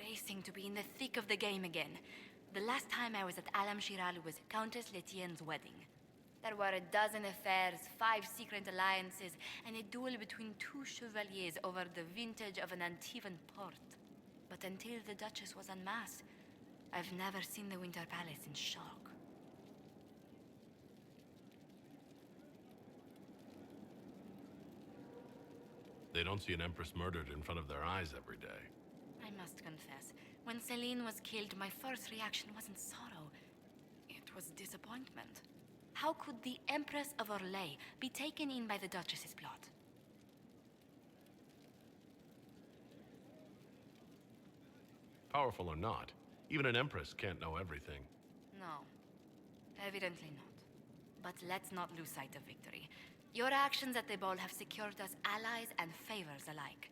bracing to be in the thick of the game again. The last time I was at Alam Shiral was Countess Letienne's wedding. There were a dozen affairs, 5 secret alliances, and a duel between 2 chevaliers over the vintage of an Antivan port. But until the Duchess was unmasked, I've never seen the Winter Palace in shock. They don't see an empress murdered in front of their eyes every day. I must confess, when Celine was killed, my first reaction wasn't sorrow. It was disappointment. How could the Empress of Orlais be taken in by the Duchess's plot? Powerful or not, even an empress can't know everything. No, evidently not. But let's not lose sight of victory. Your actions at the ball have secured us allies and favors alike.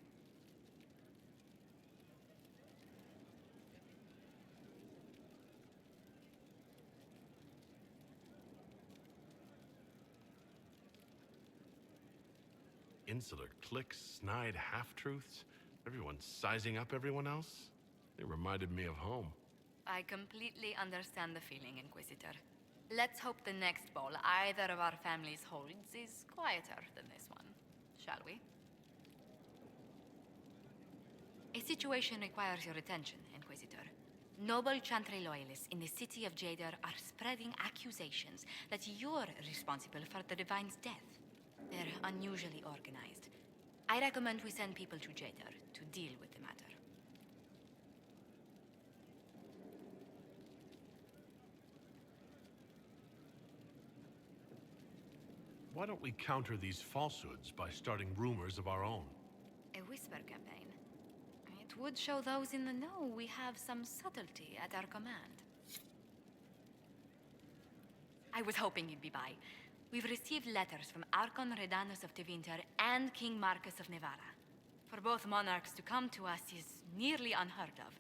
Insular cliques, snide half-truths, everyone sizing up everyone else. They reminded me of home. I completely understand the feeling, Inquisitor. Let's hope the next ball either of our families holds is quieter than this one, shall we? A situation requires your attention, Inquisitor. Noble Chantry loyalists in the city of Jadar are spreading accusations that you're responsible for the Divine's death. They're unusually organized. I recommend we send people to Jadar to deal with the matter. Why don't we counter these falsehoods by starting rumors of our own? A whisper campaign. It would show those in the know we have some subtlety at our command. I was hoping you'd be by. We've received letters from Archon Redanus of Tevinter and King Marcus of Nevada. For both monarchs to come to us is nearly unheard of.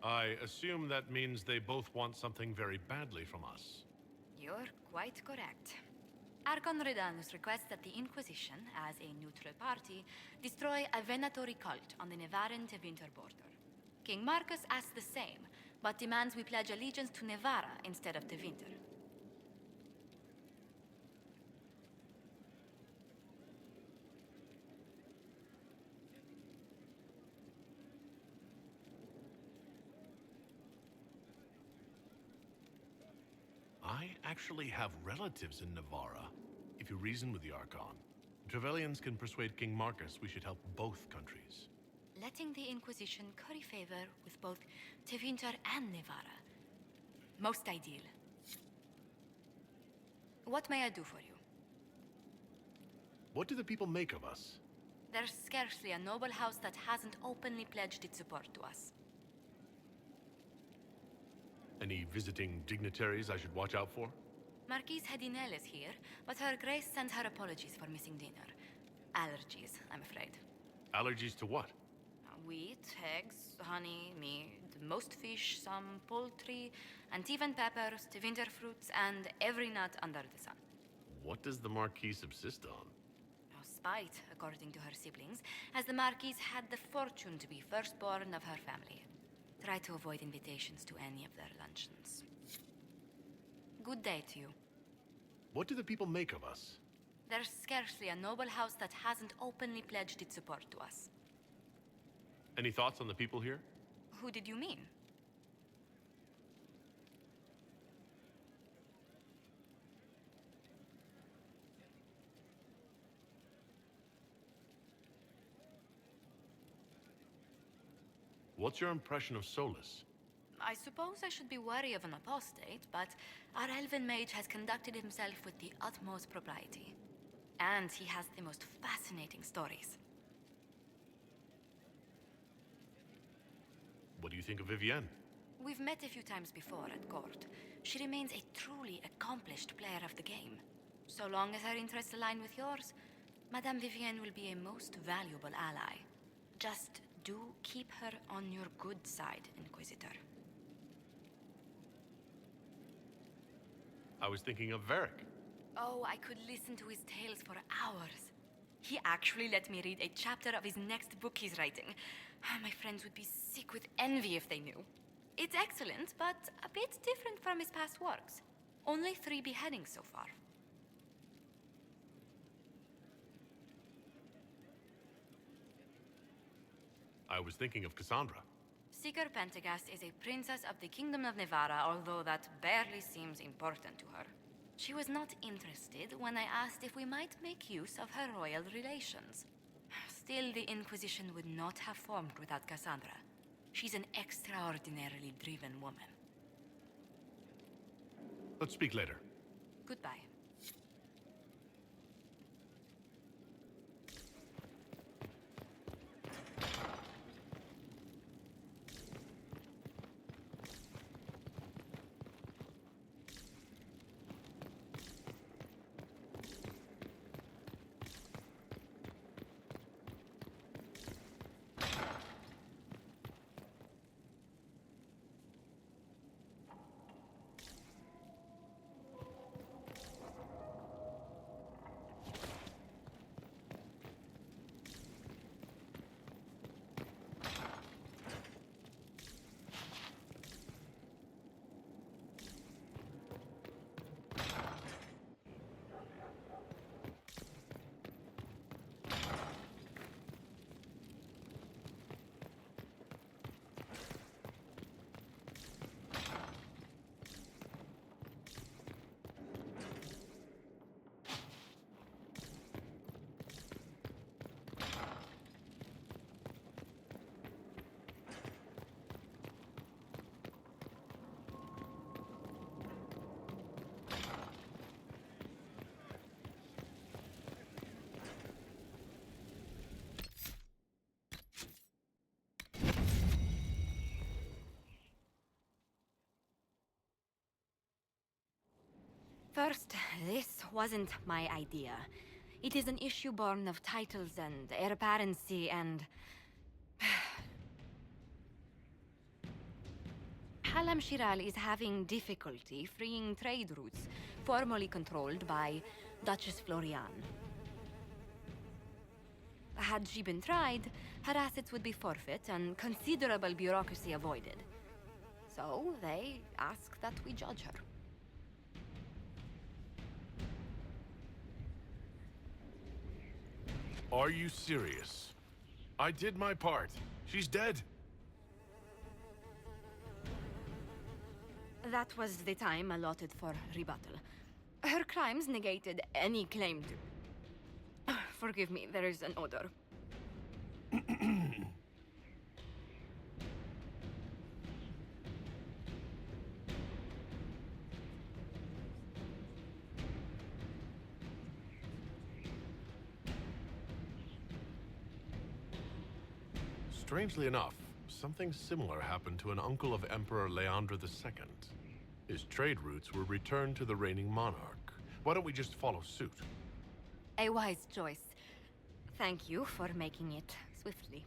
I assume that means they both want something very badly from us. You're quite correct. Archon Redanus requests that the Inquisition, as a neutral party, destroy a Venatori cult on the Nevaran-Tevinter border. King Marcus asks the same, but demands we pledge allegiance to Nevara instead of Tevinter. I actually have relatives in Navarra. If you reason with the Archon, the Trevelyan's can persuade King Marcus we should help both countries. Letting the Inquisition curry favor with both Tevinter and Nevara. Most ideal. What may I do for you? What do the people make of us? There's scarcely a noble house that hasn't openly pledged its support to us. Any visiting dignitaries I should watch out for? Marquise Hedinel is here, but Her Grace sends her apologies for missing dinner. Allergies, I'm afraid. Allergies to what? Wheat, eggs, honey, meat, most fish, some poultry, and even peppers, winter fruits, and every nut under the sun. What does the Marquis subsist on? Spite, according to her siblings, as the Marquise had the fortune to be firstborn of her family. Try to avoid invitations to any of their luncheons. Good day to you. What do the people make of us? There's scarcely a noble house that hasn't openly pledged its support to us. Any thoughts on the people here? Who did you mean? What's your impression of Solus? I suppose I should be wary of an apostate, but our elven mage has conducted himself with the utmost propriety. And he has the most fascinating stories. What do you think of Vivienne? We've met a few times before at court. She remains a truly accomplished player of the game. So long as her interests align with yours, Madame Vivienne will be a most valuable ally. Just do keep her on your good side, Inquisitor. I was thinking of Varric. Oh, I could listen to his tales for hours. He actually let me read a chapter of his next book he's writing. My friends would be sick with envy if they knew. It's excellent, but a bit different from his past works. Only 3 beheadings so far. I was thinking of Cassandra. Seeker Pentagast is a princess of the Kingdom of Nevarra, although that barely seems important to her. She was not interested when I asked if we might make use of her royal relations. Still, the Inquisition would not have formed without Cassandra. She's an extraordinarily driven woman. Let's speak later. Goodbye. First, this wasn't my idea. It is an issue born of titles and heir apparency and... Halam Shiral is having difficulty freeing trade routes formerly controlled by Duchess Florian. Had she been tried, her assets would be forfeit and considerable bureaucracy avoided. So they ask that we judge her. Are you serious? I did my part. She's dead. That was the time allotted for rebuttal. Her crimes negated any claim to... Forgive me, there is an odor. Strangely enough, something similar happened to an uncle of Emperor Leandra II. His trade routes were returned to the reigning monarch. Why don't we just follow suit? A wise choice. Thank you for making it swiftly.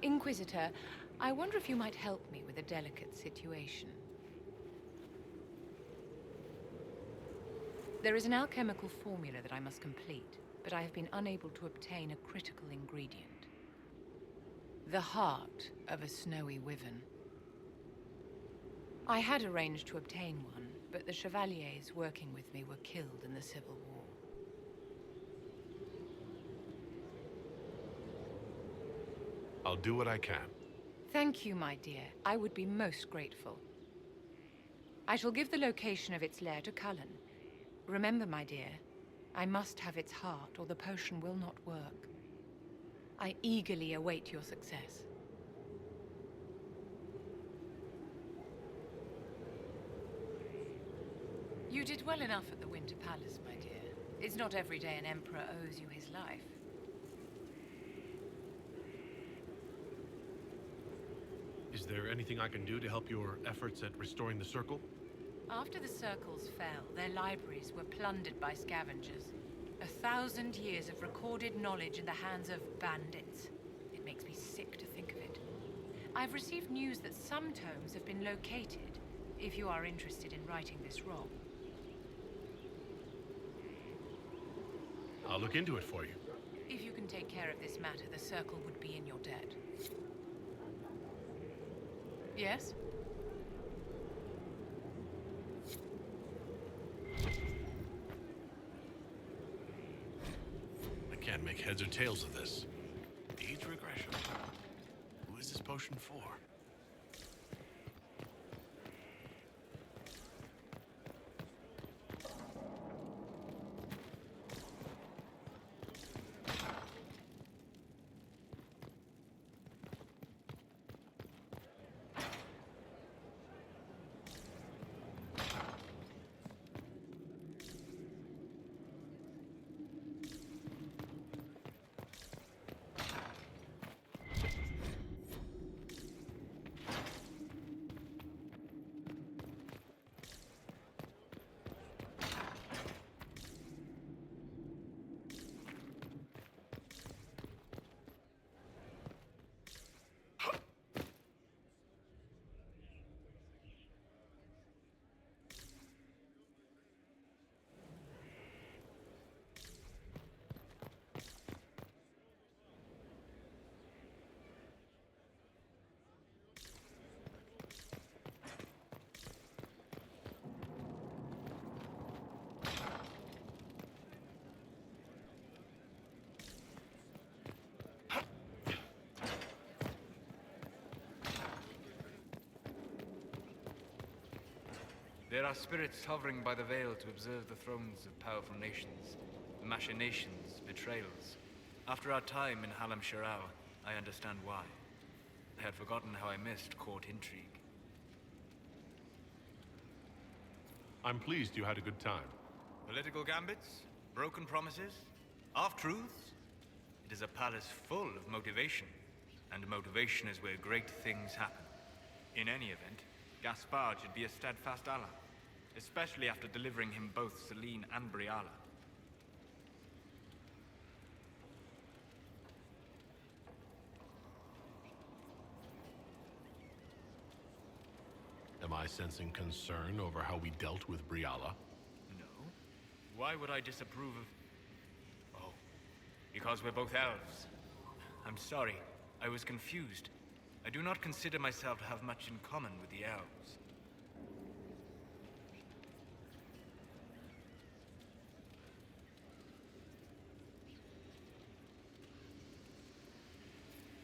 Inquisitor, I wonder if you might help me with a delicate situation. There is an alchemical formula that I must complete, but I have been unable to obtain a critical ingredient. The heart of a snowy wyvern. I had arranged to obtain one, but the chevaliers working with me were killed in the Civil War. I'll do what I can. Thank you, my dear. I would be most grateful. I shall give the location of its lair to Cullen. Remember, my dear, I must have its heart, or the potion will not work. I eagerly await your success. You did well enough at the Winter Palace, my dear. It's not every day an emperor owes you his life. Is there anything I can do to help your efforts at restoring the Circle? After the Circles fell, their libraries were plundered by scavengers. 1,000 years of recorded knowledge in the hands of bandits. It makes me sick to think of it. I've received news that some tomes have been located, if you are interested in righting this wrong. I'll look into it for you. If you can take care of this matter, the Circle would be in your debt. Yes? I can't make heads or tails of this. Age regression. Who is this potion for? There are spirits hovering by the veil to observe the thrones of powerful nations, the machinations, betrayals. After our time in Halam Shirao, I understand why. I had forgotten how I missed court intrigue. I'm pleased you had a good time. Political gambits, broken promises, half-truths. It is a palace full of motivation, and motivation is where great things happen. In any event, Gaspard should be a steadfast ally, especially after delivering him both Celine and Briala. Am I sensing concern over how we dealt with Briala? No. Why would I disapprove of... Oh, because we're both elves. I'm sorry, I was confused. I do not consider myself to have much in common with the elves.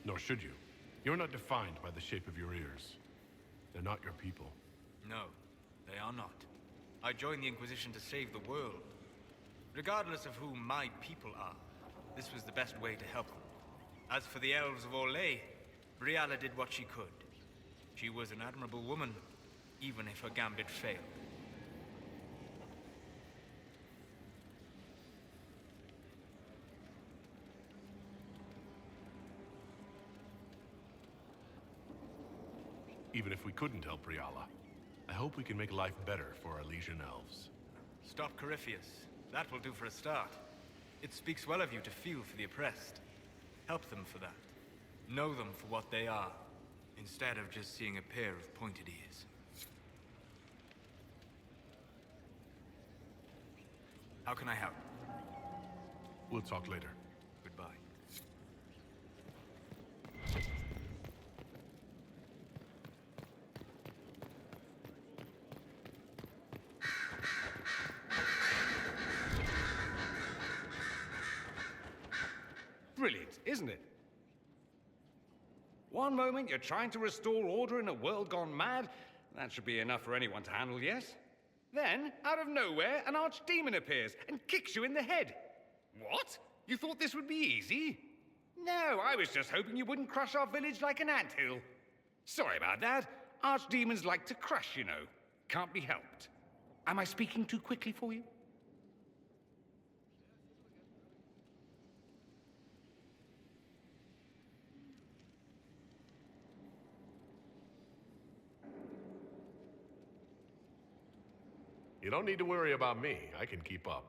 Nor should you. You're not defined by the shape of your ears. They're not your people. No, they are not. I joined the Inquisition to save the world. Regardless of who my people are, this was the best way to help them. As for the elves of Orlais, Briala did what she could. She was an admirable woman, even if her gambit failed. Even if we couldn't help Briala, I hope we can make life better for our Legion elves. Stop Corypheus. That will do for a start. It speaks well of you to feel for the oppressed. Help them for that. Know them for what they are, instead of just seeing a pair of pointed ears. How can I help? We'll talk later. Goodbye. Brilliant, isn't it? One moment you're trying to restore order in a world gone mad. That should be enough for anyone to handle, yes? Then, out of nowhere, an archdemon appears and kicks you in the head. What? You thought this would be easy? No, I was just hoping you wouldn't crush our village like an anthill. Sorry about that. Archdemons like to crush, you know. Can't be helped. Am I speaking too quickly for you? You don't need to worry about me. I can keep up.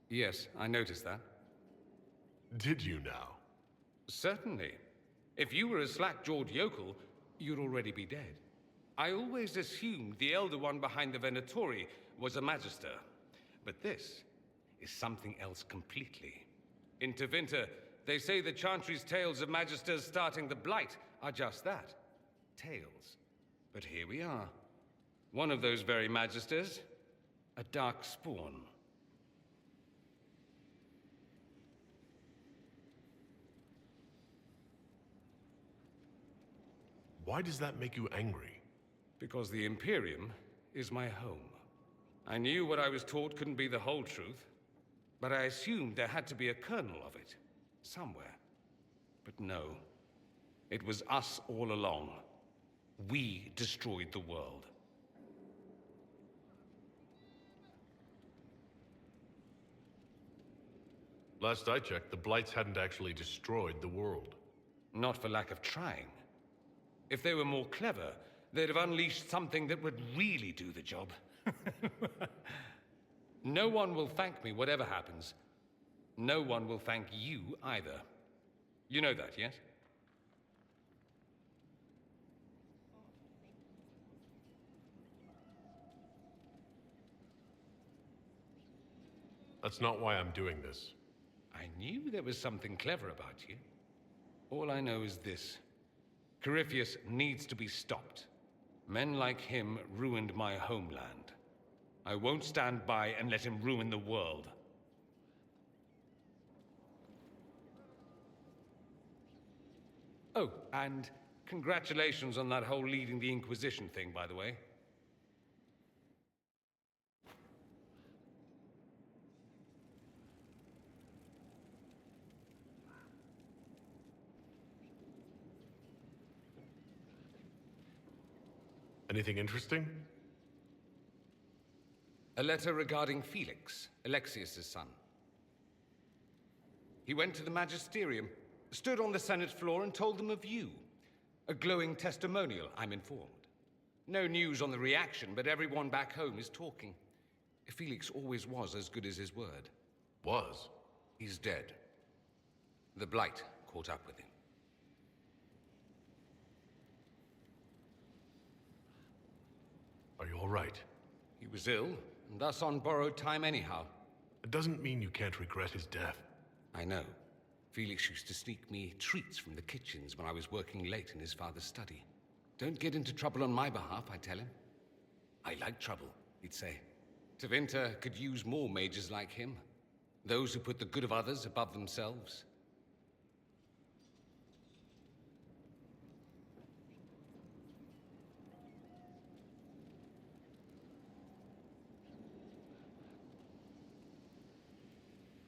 Yes, I noticed that. Did you now? Certainly. If you were a slack-jawed yokel, you'd already be dead. I always assumed the Elder One behind the Venatori was a Magister. But this is something else completely. In Tevinter, they say the Chantry's tales of Magisters starting the Blight are just that. Tales. But here we are. One of those very Magisters, a dark spawn. Why does that make you angry? Because the Imperium is my home. I knew what I was taught couldn't be the whole truth, but I assumed there had to be a kernel of it, somewhere. But no, it was us all along. We destroyed the world. Last I checked, the Blights hadn't actually destroyed the world. Not for lack of trying. If they were more clever, they'd have unleashed something that would really do the job. No one will thank me, whatever happens. No one will thank you either. You know that, yes? That's not why I'm doing this. I knew there was something clever about you. All I know is this. Corypheus needs to be stopped. Men like him ruined my homeland. I won't stand by and let him ruin the world. Oh, and congratulations on that whole leading the Inquisition thing, by the way. Anything interesting? A letter regarding Felix, Alexius' son. He went to the Magisterium, stood on the Senate floor and told them of you. A glowing testimonial, I'm informed. No news on the reaction, but everyone back home is talking. Felix always was as good as his word. Was? He's dead. The Blight caught up with him. Are you all right? He was ill, and thus on borrowed time anyhow. It doesn't mean you can't regret his death. I know. Felix used to sneak me treats from the kitchens when I was working late in his father's study. Don't get into trouble on my behalf, I tell him. I like trouble, he'd say. Tevinter could use more mages like him. Those who put the good of others above themselves.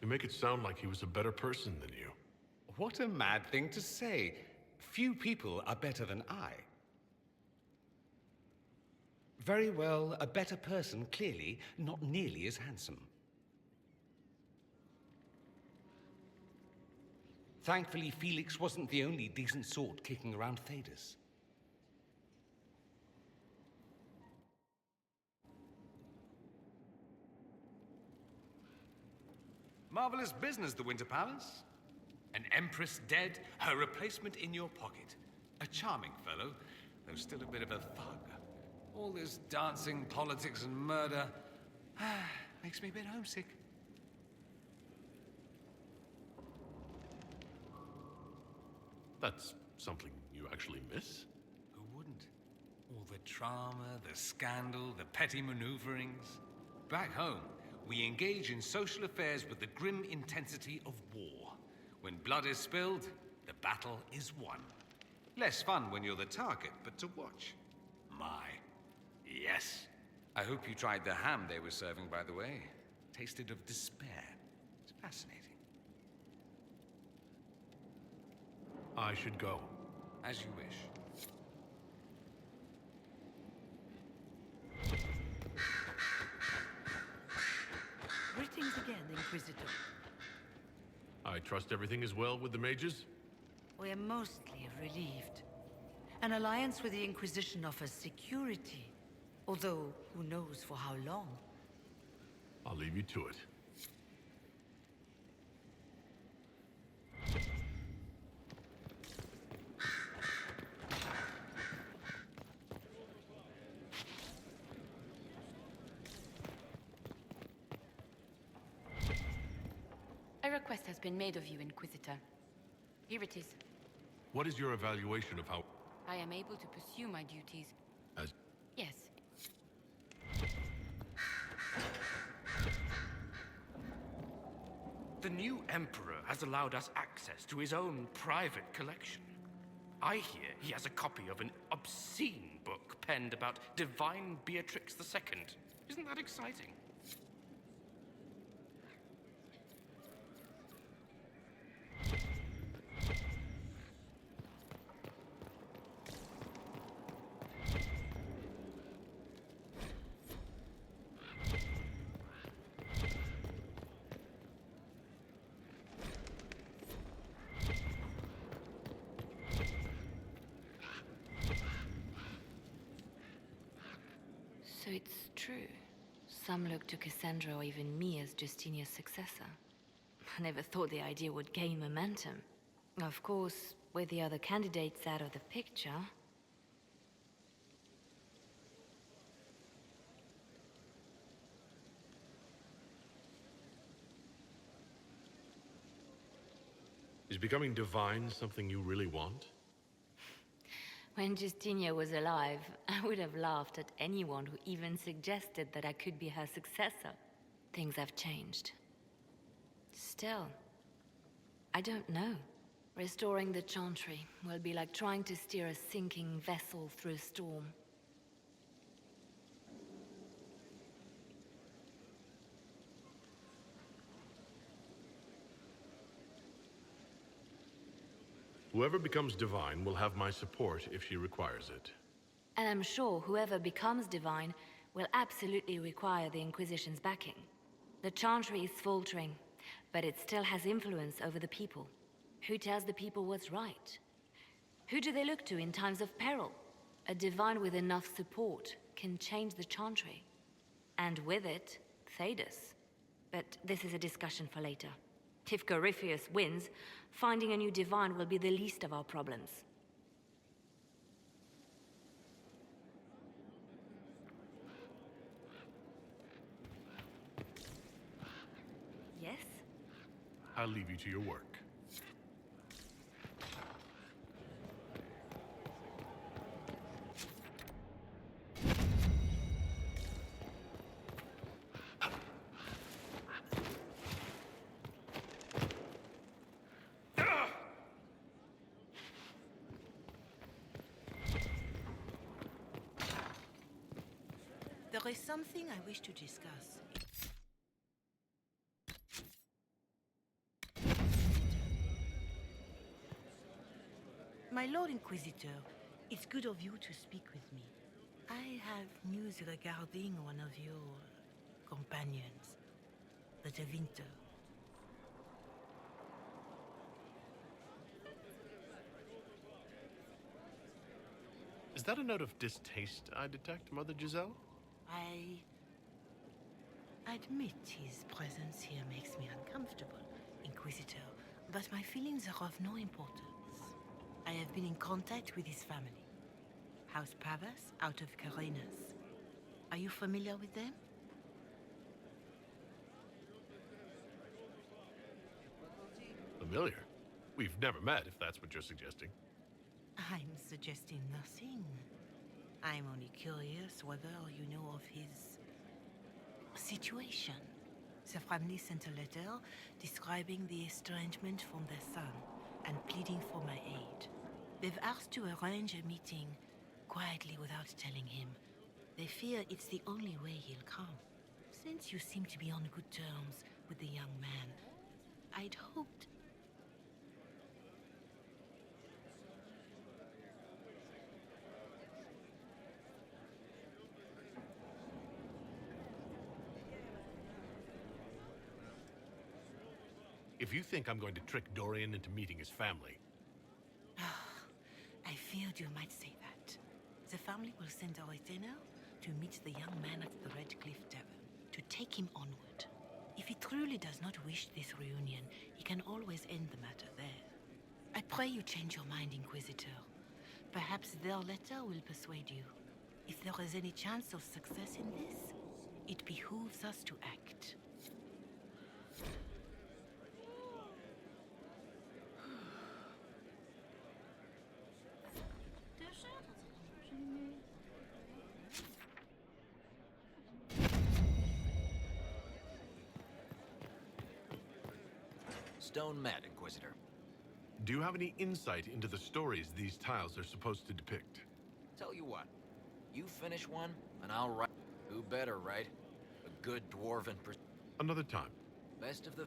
You make it sound like he was a better person than you. What a mad thing to say. Few people are better than I. Very well, a better person, clearly, not nearly as handsome. Thankfully, Felix wasn't the only decent sort kicking around Thedas. Marvelous business, the Winter Palace. An empress dead, her replacement in your pocket. A charming fellow, though still a bit of a thug. All this dancing, politics, and murder makes me a bit homesick. That's something you actually miss? Who wouldn't? All the drama, the scandal, the petty maneuverings. Back home, we engage in social affairs with the grim intensity of war. When blood is spilled, the battle is won. Less fun when you're the target, but to watch. My, yes. I hope you tried the ham they were serving, by the way. Tasted of despair. It's fascinating. I should go. As you wish. Greetings again, Inquisitor. I trust everything is well with the mages? We are mostly relieved. An alliance with the Inquisition offers security, although who knows for how long. I'll leave you to it. A request has been made of you, Inquisitor. Here it is. What is your evaluation of how... I am able to pursue my duties. As... Yes. The new Emperor has allowed us access to his own private collection. I hear he has a copy of an obscene book penned about Divine Beatrix II. Isn't that exciting? So it's true. Some look to Cassandra or even me as Justinia's successor. I never thought the idea would gain momentum. Of course, with the other candidates out of the picture... Is becoming divine something you really want? When Justinia was alive, I would have laughed at anyone who even suggested that I could be her successor. Things have changed. Still, I don't know. Restoring the Chantry will be like trying to steer a sinking vessel through a storm. Whoever becomes divine will have my support if she requires it. And I'm sure whoever becomes divine will absolutely require the Inquisition's backing. The Chantry is faltering, but it still has influence over the people. Who tells the people what's right? Who do they look to in times of peril? A divine with enough support can change the Chantry. And with it, Thedas. But this is a discussion for later. If Corypheus wins, finding a new divine will be the least of our problems. Yes? I'll leave you to your work. There is something I wish to discuss. My Lord Inquisitor, it's good of you to speak with me. I have news regarding one of your companions, the De Winter. Is that a note of distaste I detect, Mother Giselle? I admit his presence here makes me uncomfortable, Inquisitor. but my feelings are of no importance. I have been in contact with his family. House Pavas, out of Carenas. Are you familiar with them? Familiar? We've never met, if that's what you're suggesting. I'm suggesting nothing. I'm only curious whether you know of his situation. The family sent a letter describing the estrangement from their son and pleading for my aid. They've asked to arrange a meeting quietly without telling him. They fear it's the only way he'll come. Since you seem to be on good terms with the young man, I'd hoped... If you think I'm going to trick Dorian into meeting his family... I feared you might say that. The family will send a retainer to meet the young man at the Red Cliff Tavern, to take him onward. If he truly does not wish this reunion, he can always end the matter there. I pray you change your mind, Inquisitor. Perhaps their letter will persuade you. If there is any chance of success in this, it behooves us to act. Stone Mat, Inquisitor. Do you have any insight into the stories these tiles are supposed to depict? Tell you what, you finish one, and I'll write. Who better, right? A good dwarven Another time. best of the...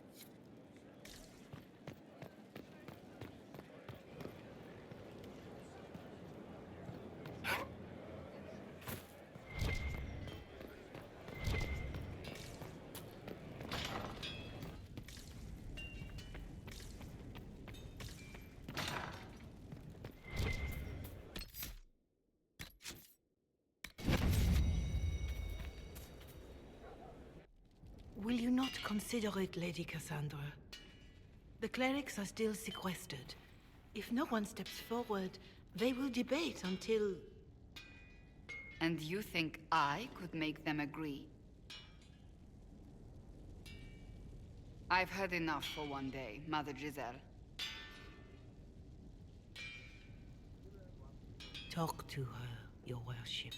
Will you not consider it, Lady Cassandra? The clerics are still sequestered. If no one steps forward, they will debate until... And you think I could make them agree? I've heard enough for one day, Mother Giselle. Talk to her, your worship.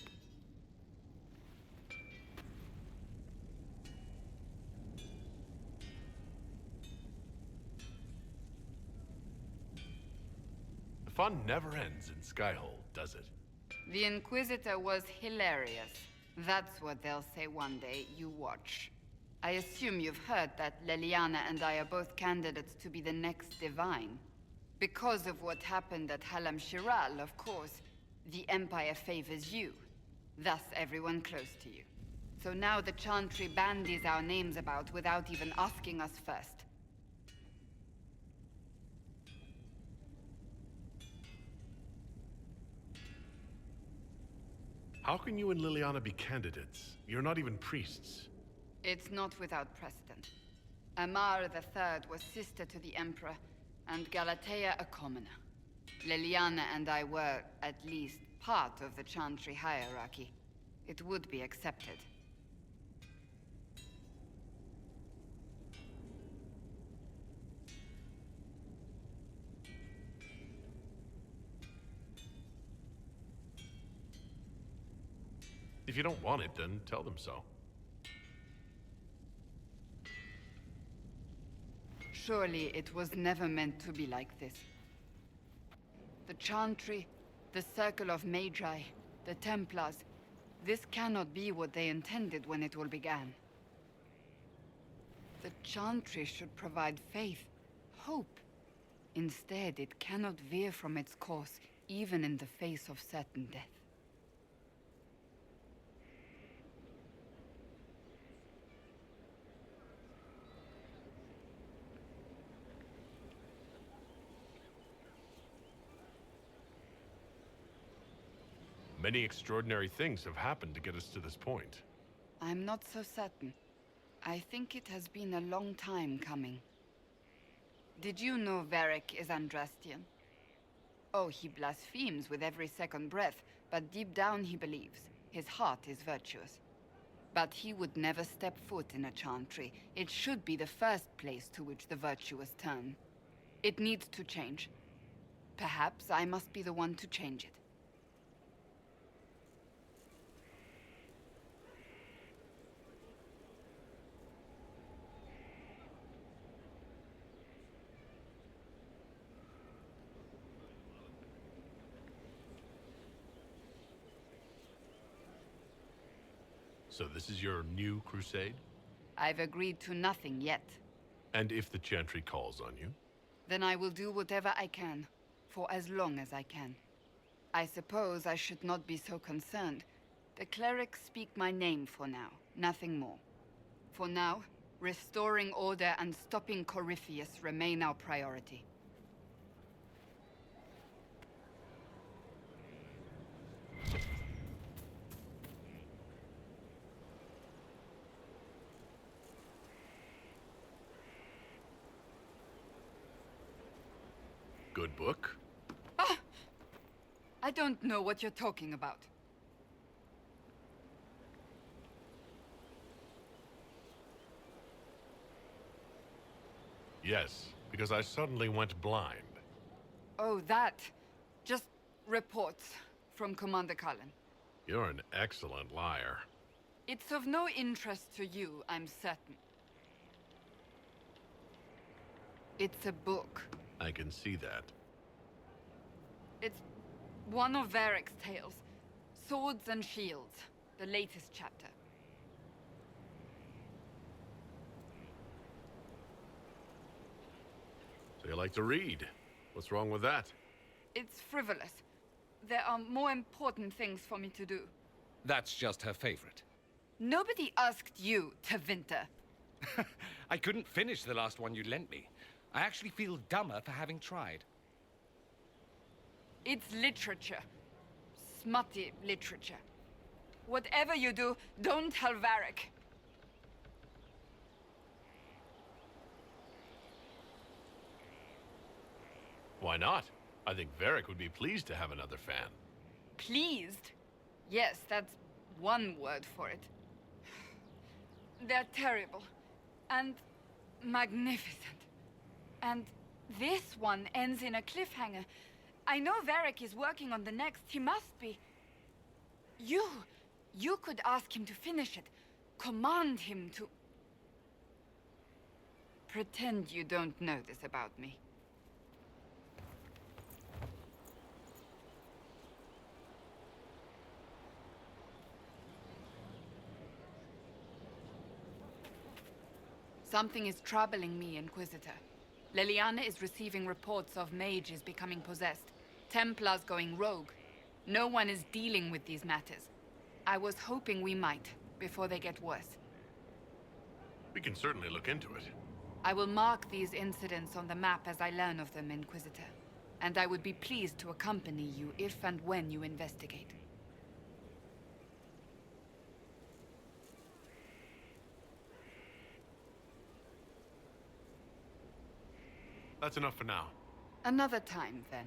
The fun never ends in Skyhold, does it? The Inquisitor was hilarious. That's what they'll say one day. You watch. I assume you've heard that Leliana and I are both candidates to be the next Divine. Because of what happened at Halam Shiral, of course, the Empire favors you. Thus, everyone close to you. So now the Chantry bandies our names about without even asking us first. How can you and Liliana be candidates? You're not even priests. It's not without precedent. Amar III was sister to the Emperor, and Galatea a commoner. Liliana and I were, at least, part of the Chantry hierarchy. It would be accepted. If you don't want it, then tell them so. Surely it was never meant to be like this. The Chantry, the Circle of Magi, the Templars, this cannot be what they intended when it all began. The Chantry should provide faith, hope. Instead, it cannot veer from its course, even in the face of certain death. Many extraordinary things have happened to get us to this point. I'm not so certain. I think it has been a long time coming. Did you know Varric is Andrastian? Oh, he blasphemes with every second breath, but deep down he believes. His heart is virtuous. But he would never step foot in a chantry. It should be the first place to which the virtuous turn. It needs to change. Perhaps I must be the one to change it. So this is your new crusade? I've agreed to nothing yet. And if the Chantry calls on you? Then I will do whatever I can, for as long as I can. I suppose I should not be so concerned. The clerics speak my name for now, nothing more. For now, restoring order and stopping Corypheus remain our priority. Good book? Ah! I don't know what you're talking about. Yes, because I suddenly went blind. Oh, that. Just reports from Commander Cullen. You're an excellent liar. It's of no interest to you, I'm certain. It's a book. I can see that. It's one of Varric's tales. Swords and Shields, the latest chapter. So you like to read? What's wrong with that? It's frivolous. There are more important things for me to do. That's just her favorite. Nobody asked you, Tevinter. I couldn't finish the last one you lent me. I actually feel dumber for having tried. It's literature. Smutty literature. Whatever you do, don't tell Varric. Why not? I think Varric would be pleased to have another fan. Pleased? Yes, that's one word for it. They're terrible. And magnificent. And this one ends in a cliffhanger. I know Varric is working on the next. He must be. You could ask him to finish it. Command him to... Pretend you don't know this about me. Something is troubling me, Inquisitor. Leliana is receiving reports of mages becoming possessed, Templars going rogue. No one is dealing with these matters. I was hoping we might, before they get worse. We can certainly look into it. I will mark these incidents on the map as I learn of them, Inquisitor. And I would be pleased to accompany you if and when you investigate. That's enough for now. Another time, then.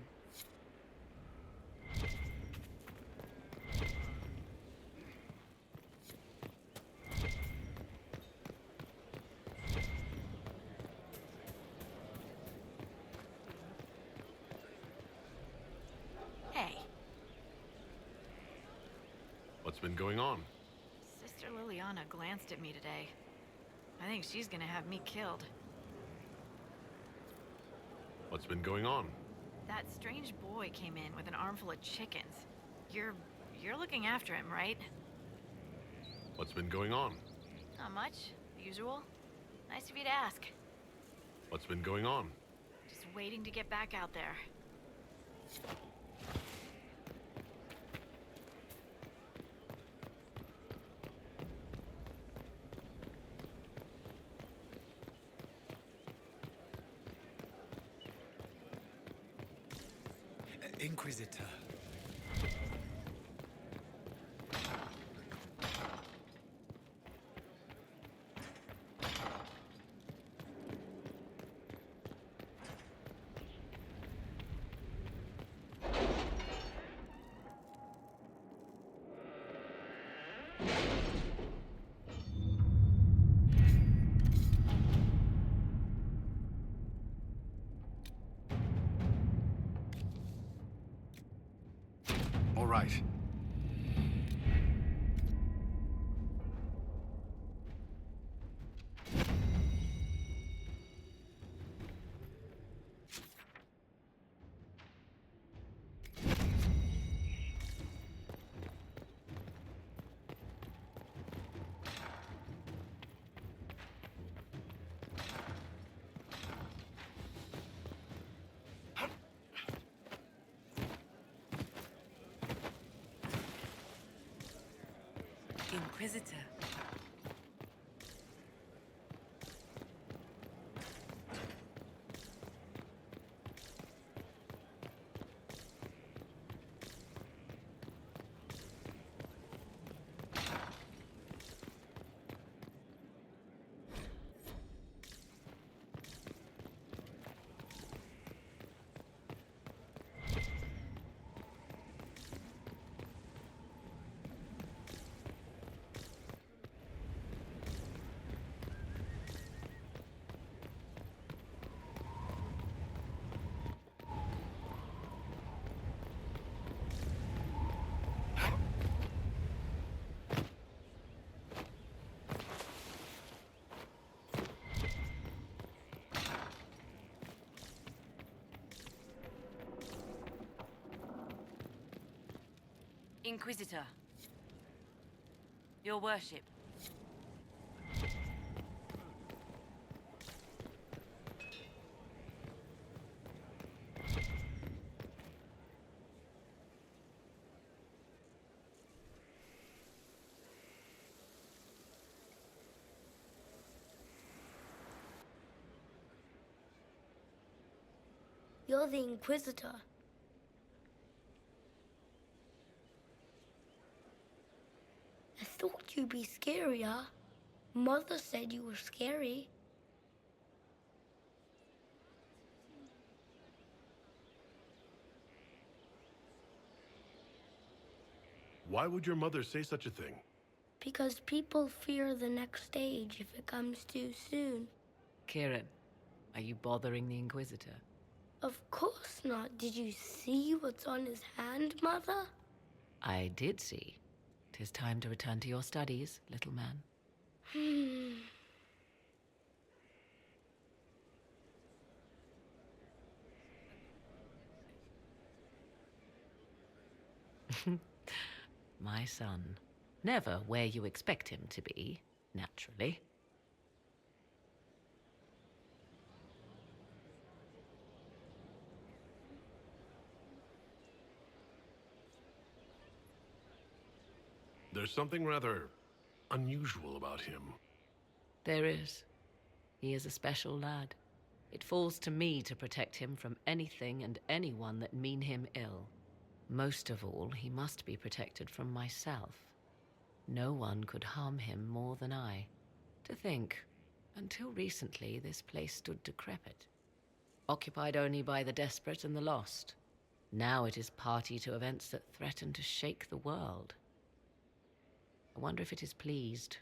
Hey, What's been going on? Sister Liliana glanced at me today. I think she's gonna have me killed. What's been going on? That strange boy came in with an armful of chickens. You're looking after him, right? What's been going on? Not much. Usual. Nice of you to ask. What's been going on? Just waiting to get back out there. Inquisitor. right. Inquisitor. Inquisitor. Your worship. You're the Inquisitor. I thought you'd be scarier. Mother said you were scary. Why would your mother say such a thing? Because people fear the next stage if it comes too soon. Kieran, are you bothering the Inquisitor? Of course not. Did you see what's on his hand, Mother? I did see. 'Tis time to return to your studies, little man. My son. Never where you expect him to be, naturally. There's something rather unusual about him. There is. He is a special lad. It falls to me to protect him from anything and anyone that mean him ill. Most of all, he must be protected from myself. No one could harm him more than I. To think, until recently this place stood decrepit, occupied only by the desperate and the lost. Now it is party to events that threaten to shake the world. I wonder if it is pleased.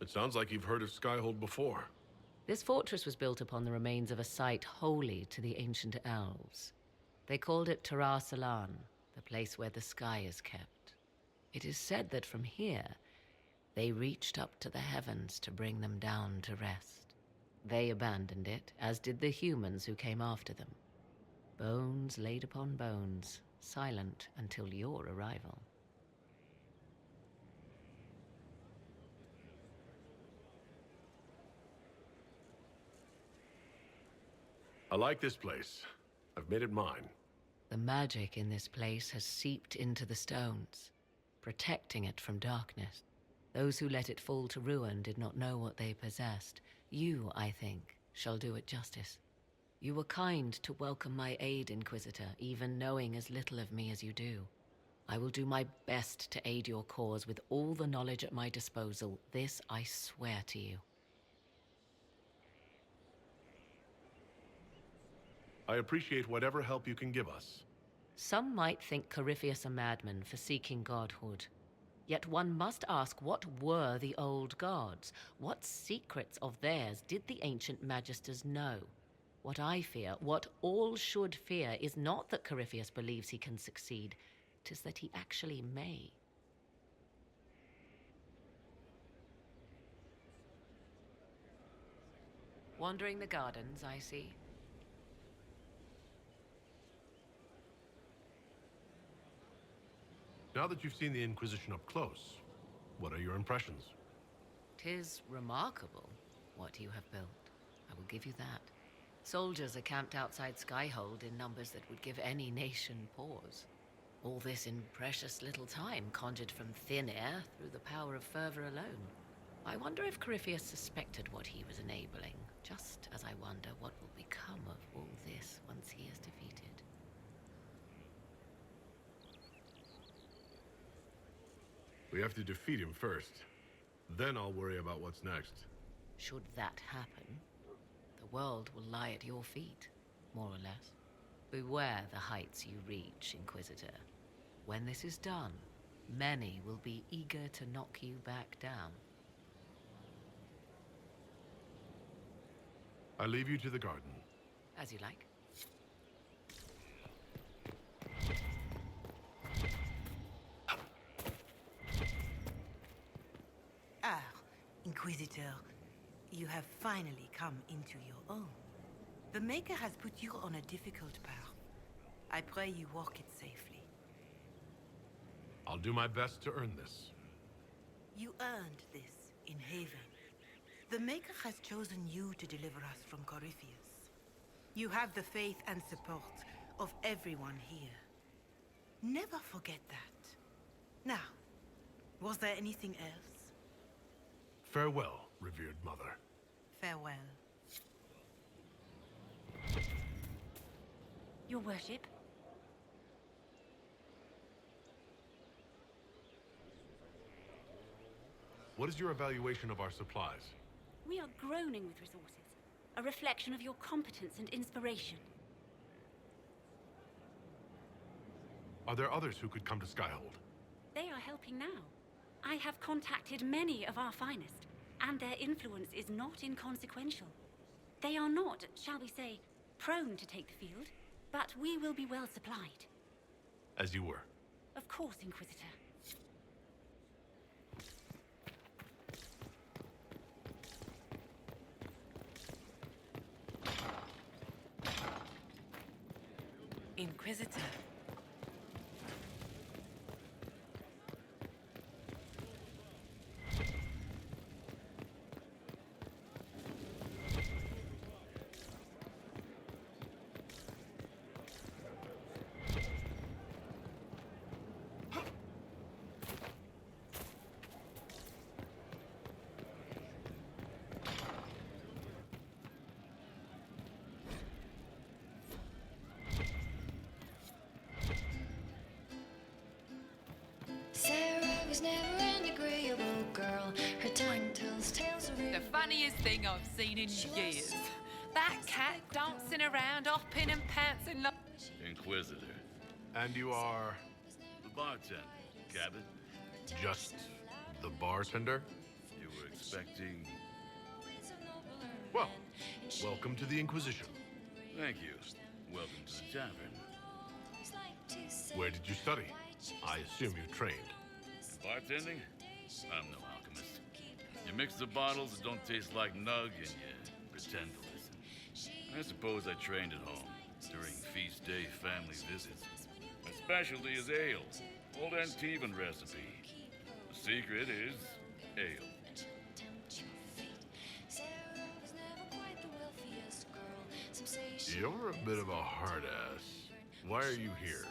It sounds like you've heard of Skyhold before. This fortress was built upon the remains of a site holy to the ancient elves. They called it Tarar Salan, the place where the sky is kept. It is said that from here, they reached up to the heavens to bring them down to rest. They abandoned it, as did the humans who came after them. Bones laid upon bones, silent until your arrival. I like this place. I've made it mine. The magic in this place has seeped into the stones, protecting it from darkness. Those who let it fall to ruin did not know what they possessed. You, I think, shall do it justice. You were kind to welcome my aid, Inquisitor, even knowing as little of me as you do. I will do my best to aid your cause with all the knowledge at my disposal. This I swear to you. I appreciate whatever help you can give us. Some might think Corypheus a madman for seeking godhood. Yet one must ask, what were the old gods? What secrets of theirs did the ancient magisters know? What I fear, what all should fear, is not that Corypheus believes he can succeed. 'Tis that he actually may. Wandering the gardens, I see. Now that you've seen the Inquisition up close, what are your impressions? 'Tis remarkable what you have built. I will give you that. Soldiers are camped outside Skyhold in numbers that would give any nation pause. All this in precious little time, conjured from thin air through the power of fervor alone. I wonder if Corypheus suspected what he was enabling, just as I wonder what will become of all this once he is defeated. We have to defeat him first. Then I'll worry about what's next. Should that happen, the world will lie at your feet, more or less. Beware the heights you reach, Inquisitor. When this is done, many will be eager to knock you back down. I leave you to the garden. As you like. Ah, Inquisitor, you have finally come into your own. The Maker has put you on a difficult path. I pray you walk it safely. I'll do my best to earn this. You earned this in Haven. The Maker has chosen you to deliver us from Corypheus. You have the faith and support of everyone here. Never forget that. Now, was there anything else? Farewell, revered mother. Farewell. Your worship? What is your evaluation of our supplies? We are groaning with resources. A reflection of your competence and inspiration. Are there others who could come to Skyhold? They are helping now. I have contacted many of our finest, and their influence is not inconsequential. They are not, shall we say, prone to take the field, but we will be well supplied. As you were. Of course, Inquisitor. Inquisitor. was never an agreeable girl. Her tongue tells tales of The funniest thing I've seen in years. That cat dancing around, hopping and pouncing like... Inquisitor. And you are... The bartender, Cabot. Just the bartender? You were expecting... Well, welcome to the Inquisition. Thank you. Welcome to the tavern. Where did you study? I assume you trained. Bartending? I'm no alchemist. You mix the bottles that don't taste like nug and you pretend to listen. I suppose I trained at home during feast day family visits. My specialty is ale. Old Antivan recipe. The secret is ale. You're a bit of a hard ass. Why are you here?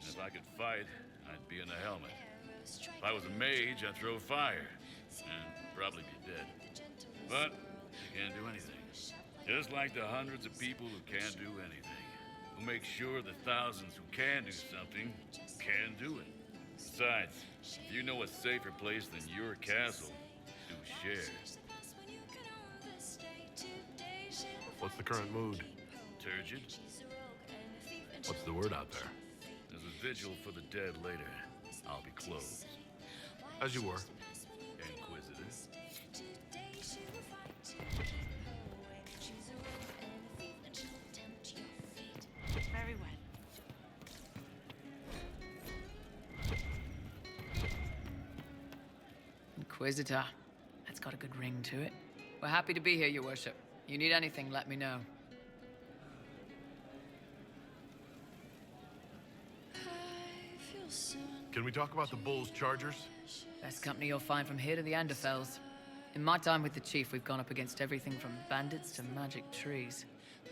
If I could fight, I'd be in a helmet. If I was a mage, I'd throw fire. And probably be dead. But I can't do anything. Just like the hundreds of people who can't do anything. Who make sure the thousands who can do something can do it. Besides, if you know a safer place than your castle, do share. What's the current mood? Turgid? What's the word out there? There's a vigil for the dead later. I'll be closed. As you were. Inquisitor. Inquisitor. That's got a good ring to it. We're happy to be here, Your Worship. You need anything, let me know. Can we talk about the Bull's Chargers? Best company you'll find from here to the Anderfells. In my time with the Chief, we've gone up against everything from bandits to magic trees.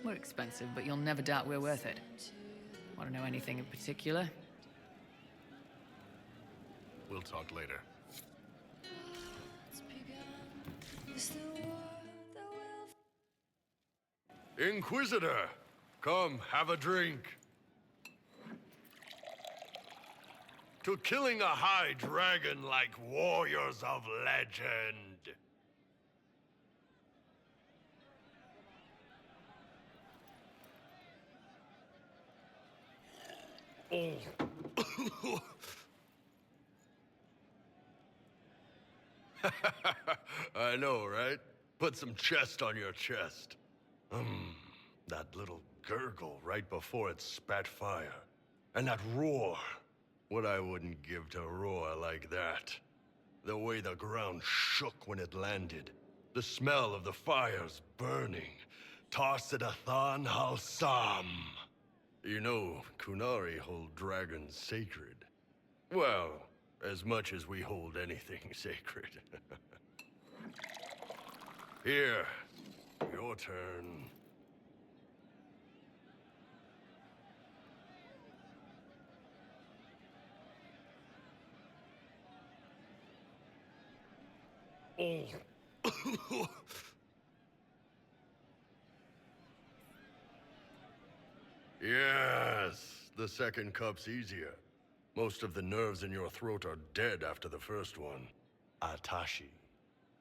We're expensive, but you'll never doubt we're worth it. Want to know anything in particular? We'll talk later. Inquisitor, come have a drink. To killing a high dragon like warriors of legend. Oh. I know, right? Put some chest on your chest. That little gurgle right before it spat fire. And that roar. What I wouldn't give to roar like that. The way the ground shook when it landed. The smell of the fires burning. Tarsidathan Halsam. You know, Kunari hold dragons sacred. Well, as much as we hold anything sacred. Here, your turn. Oh. Yes, the second cup's easier. Most of the nerves in your throat are dead after the first one. Atashi,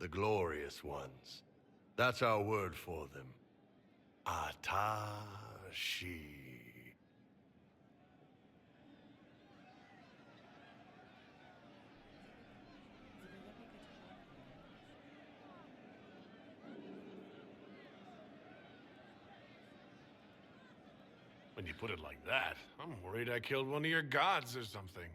the glorious ones. That's our word for them. Atashi. When you put it like that, I'm worried I killed one of your gods or something.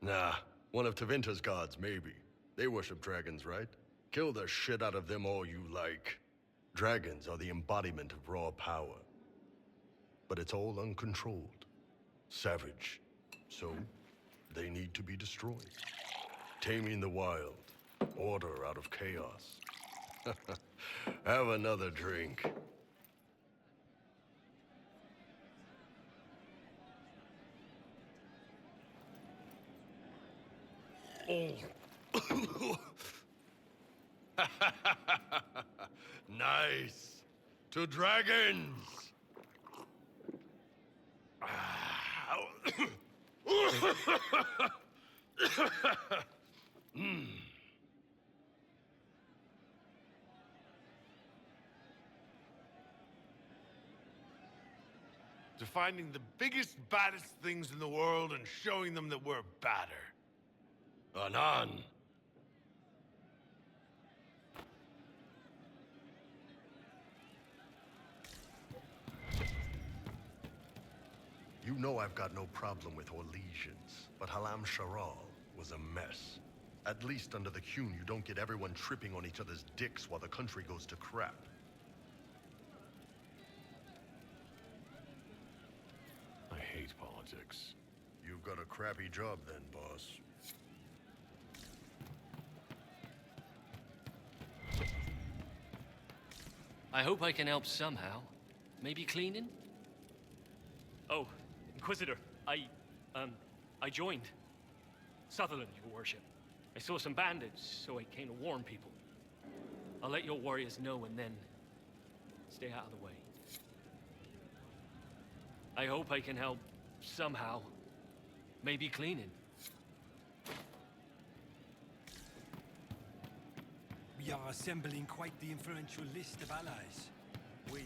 Nah, one of Tevinter's gods, maybe. They worship dragons, right? Kill the shit out of them all you like. Dragons are the embodiment of raw power. But it's all uncontrolled. Savage. So, they need to be destroyed. Taming the wild. Order out of chaos. Have another drink. Oh. Nice. To dragons. To finding the biggest, baddest things in the world and showing them that we're badder. Anan. You know I've got no problem with Orlesians, but Halam Sharal was a mess. At least under the Qun, you don't get everyone tripping on each other's dicks while the country goes to crap. I hate politics. You've got a crappy job then, boss. I hope I can help somehow. Maybe cleaning? Oh, Inquisitor, I joined. Sutherland, Your Worship. I saw some bandits, so I came to warn people. I'll let your warriors know and then stay out of the way. I hope I can help somehow. Maybe cleaning. We are assembling quite the influential list of allies. We...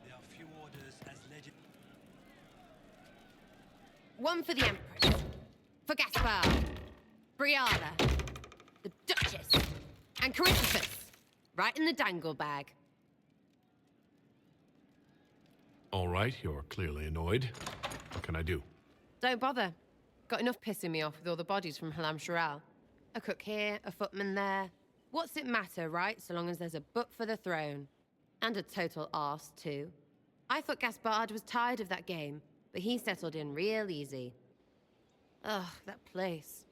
There are few orders as legend... One for the Empress. For Gaspar. Brianna. The Duchess. And Corinthus. Right in the dangle bag. All right, you're clearly annoyed. What can I do? Don't bother. got enough pissing me off with all the bodies from Halam Shiral. A cook here, a footman there. What's it matter, right? So long as there's a butt for the throne. And a total arse, too. I thought Gaspard was tired of that game, but he settled in real easy. Ugh, that place.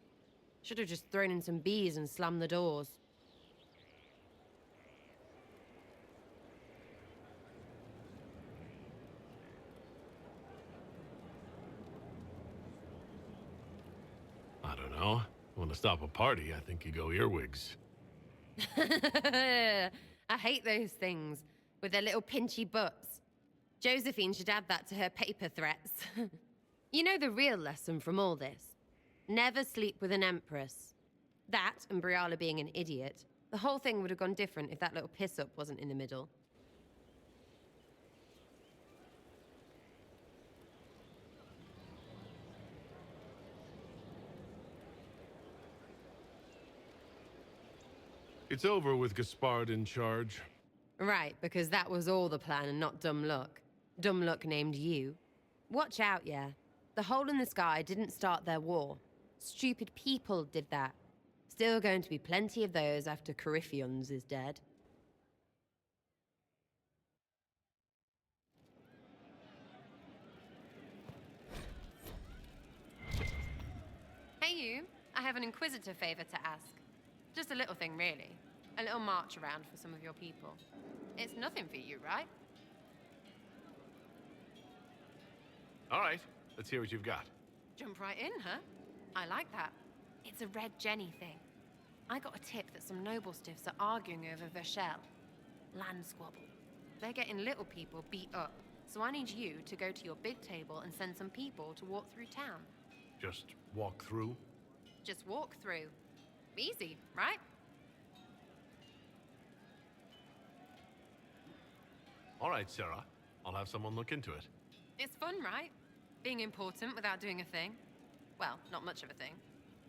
Should have just thrown in some bees and slammed the doors. I don't know. Want to stop a party, I think you go earwigs. I hate those things, with their little pinchy butts. Josephine should add that to her paper threats. You know the real lesson from all this? Never sleep with an empress. That, and Briala being an idiot. The whole thing would have gone different if that little piss-up wasn't in the middle. It's over with Gaspard in charge. Right, because that was all the plan and not dumb luck. Dumb luck named you. Watch out, yeah. The hole in the sky didn't start their war. Stupid people did that. Still going to be plenty of those after Corypheons is dead. Hey you, I have an Inquisitor favor to ask. Just a little thing, really. A little march around for some of your people. It's nothing for you, right? All right, let's hear what you've got. Jump right in, huh? I like that. It's a Red Jenny thing. I got a tip that some noble stiffs are arguing over Vershel. Land squabble. They're getting little people beat up. So I need you to go to your big table and send some people to walk through town. Just walk through? Just walk through. Easy, right? All right, Sarah. I'll have someone look into it. It's fun, right? Being important without doing a thing. Well, not much of a thing.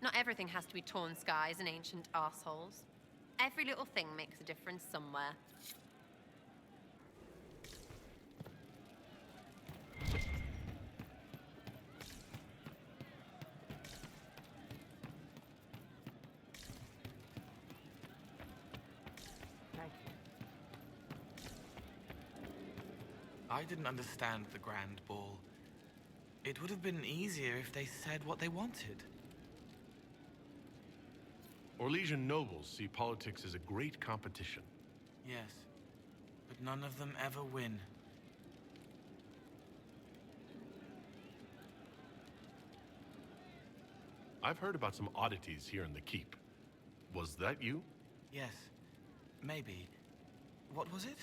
Not everything has to be torn skies and ancient arseholes. Every little thing makes a difference somewhere. I didn't understand the Grand Ball. It would have been easier if they said what they wanted. Orlesian nobles see politics as a great competition. Yes, but none of them ever win. I've heard about some oddities here in the keep. Was that you? Yes, maybe. What was it?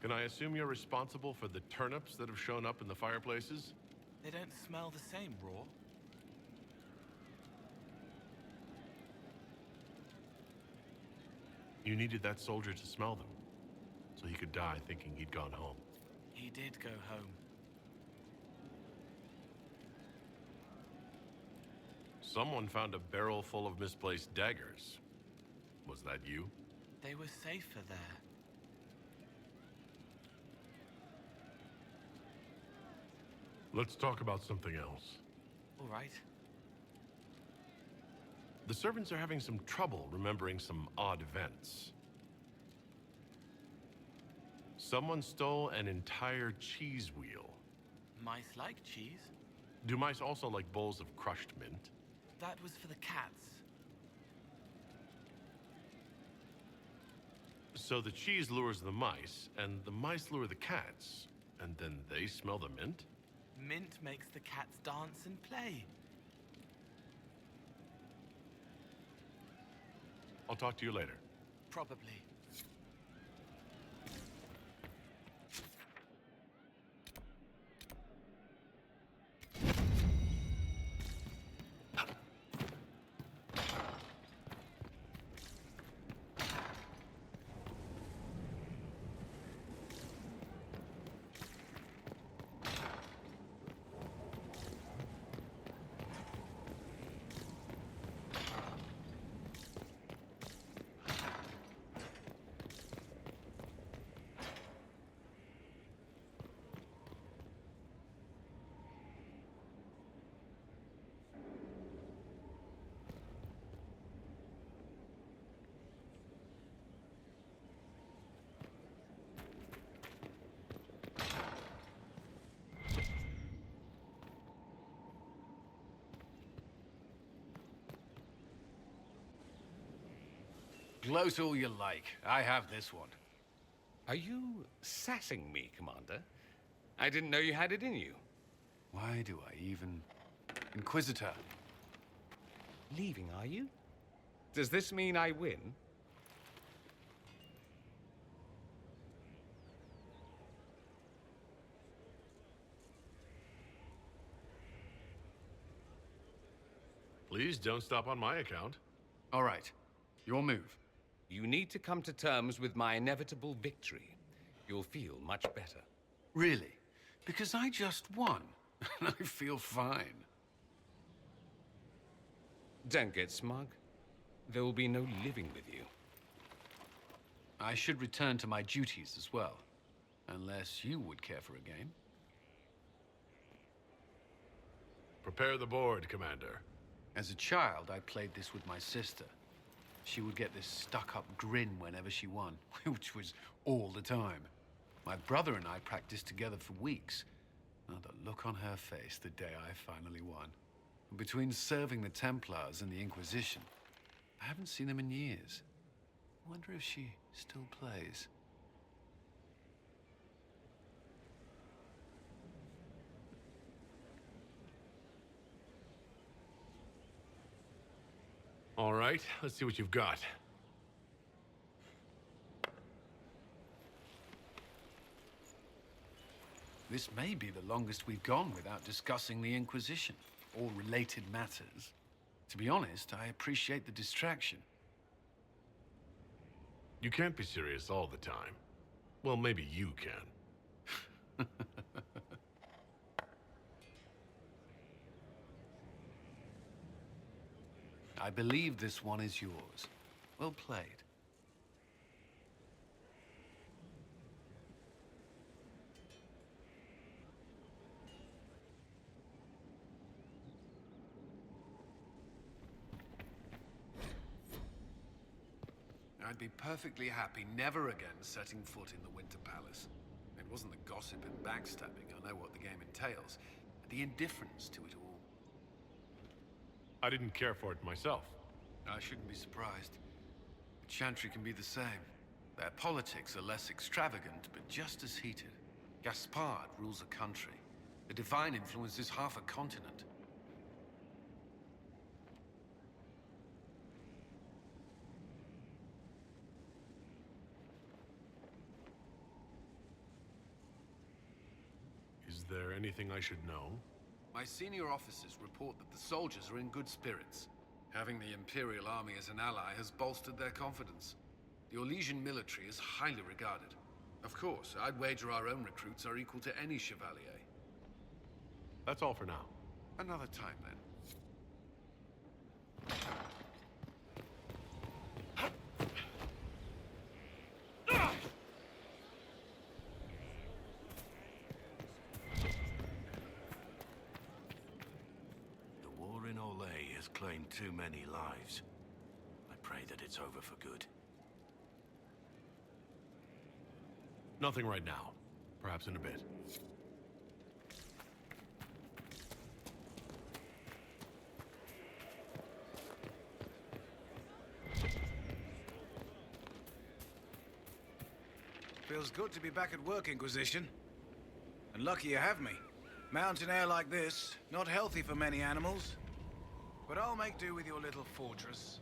Can I assume you're responsible for the turnips that have shown up in the fireplaces? They don't smell the same raw. You needed that soldier to smell them, so he could die thinking he'd gone home. He did go home. Someone found a barrel full of misplaced daggers. Was that you? They were safer there. Let's talk about something else. All right. The servants are having some trouble remembering some odd events. Someone stole an entire cheese wheel. Mice like cheese. Do mice also like bowls of crushed mint? That was for the cats. So the cheese lures the mice, and the mice lure the cats, and then they smell the mint? Mint makes the cats dance and play. I'll talk to you later. Probably. Gloat all you like. I have this one. Are you sassing me, Commander? I didn't know you had it in you. Why do I even... Inquisitor. Leaving, are you? Does this mean I win? Please don't stop on my account. All right. Your move. You need to come to terms with my inevitable victory. You'll feel much better. Really? Because I just won. And I feel fine. Don't get smug. There will be no living with you. I should return to my duties as well. Unless you would care for a game. Prepare the board, Commander. As a child, I played this with my sister. She would get this stuck-up grin whenever she won, which was all the time. My brother and I practiced together for weeks. Oh, the look on her face the day I finally won. And between serving the Templars and the Inquisition, I haven't seen them in years. I wonder if she still plays. All right, let's see what you've got. This may be the longest we've gone without discussing the Inquisition, or related matters. To be honest, I appreciate the distraction. You can't be serious all the time. Well, maybe you can. I believe this one is yours. Well played. I'd be perfectly happy never again setting foot in the Winter Palace. It wasn't the gossip and backstabbing, I know what the game entails, but the indifference to it all. I didn't care for it myself. I shouldn't be surprised. The Chantry can be the same. Their politics are less extravagant, but just as heated. Gaspard rules a country. The divine influences half a continent. Is there anything I should know? My senior officers report that the soldiers are in good spirits. Having the Imperial Army as an ally has bolstered their confidence. The Orlesian military is highly regarded. Of course, I'd wager our own recruits are equal to any Chevalier. That's all for now. Another time, then. Claimed too many lives. I pray that it's over for good. Nothing right now. Perhaps in a bit. Feels good to be back at work, Inquisition. And lucky you have me. Mountain air like this, not healthy for many animals. But I'll make do with your little fortress.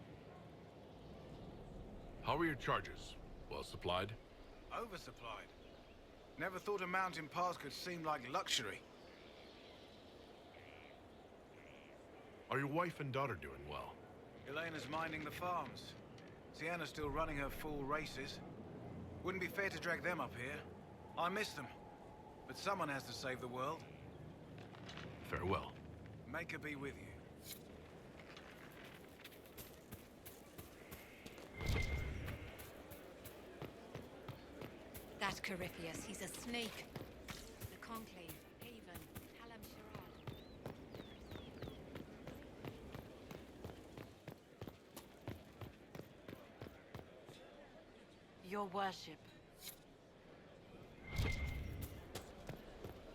How are your charges? Well supplied? Oversupplied. Never thought a mountain pass could seem like luxury. Are your wife and daughter doing well? Elena's minding the farms. Sienna's still running her full races. Wouldn't be fair to drag them up here. I miss them. But someone has to save the world. Farewell. Make her be with you. That Corypheus, he's a snake. The Conclave, Haven, Talam Shiral. Your worship.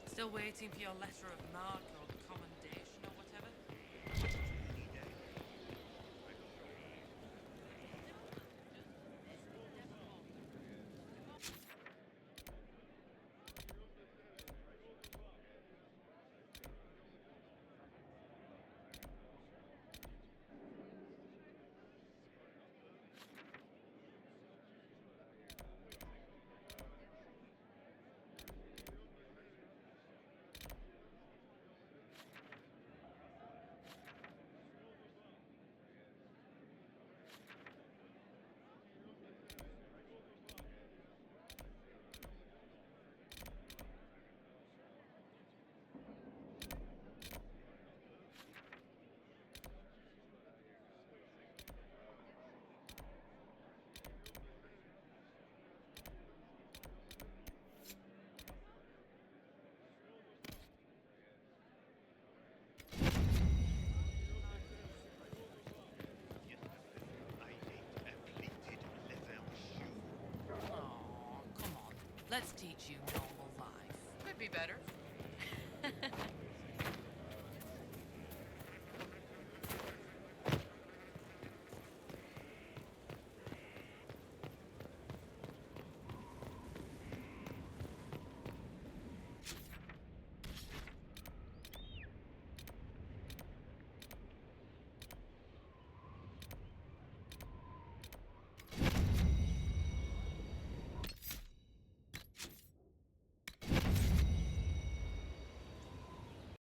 Still waiting for your letter of marque or commendation or whatever? Let's teach you normal life. Could be better.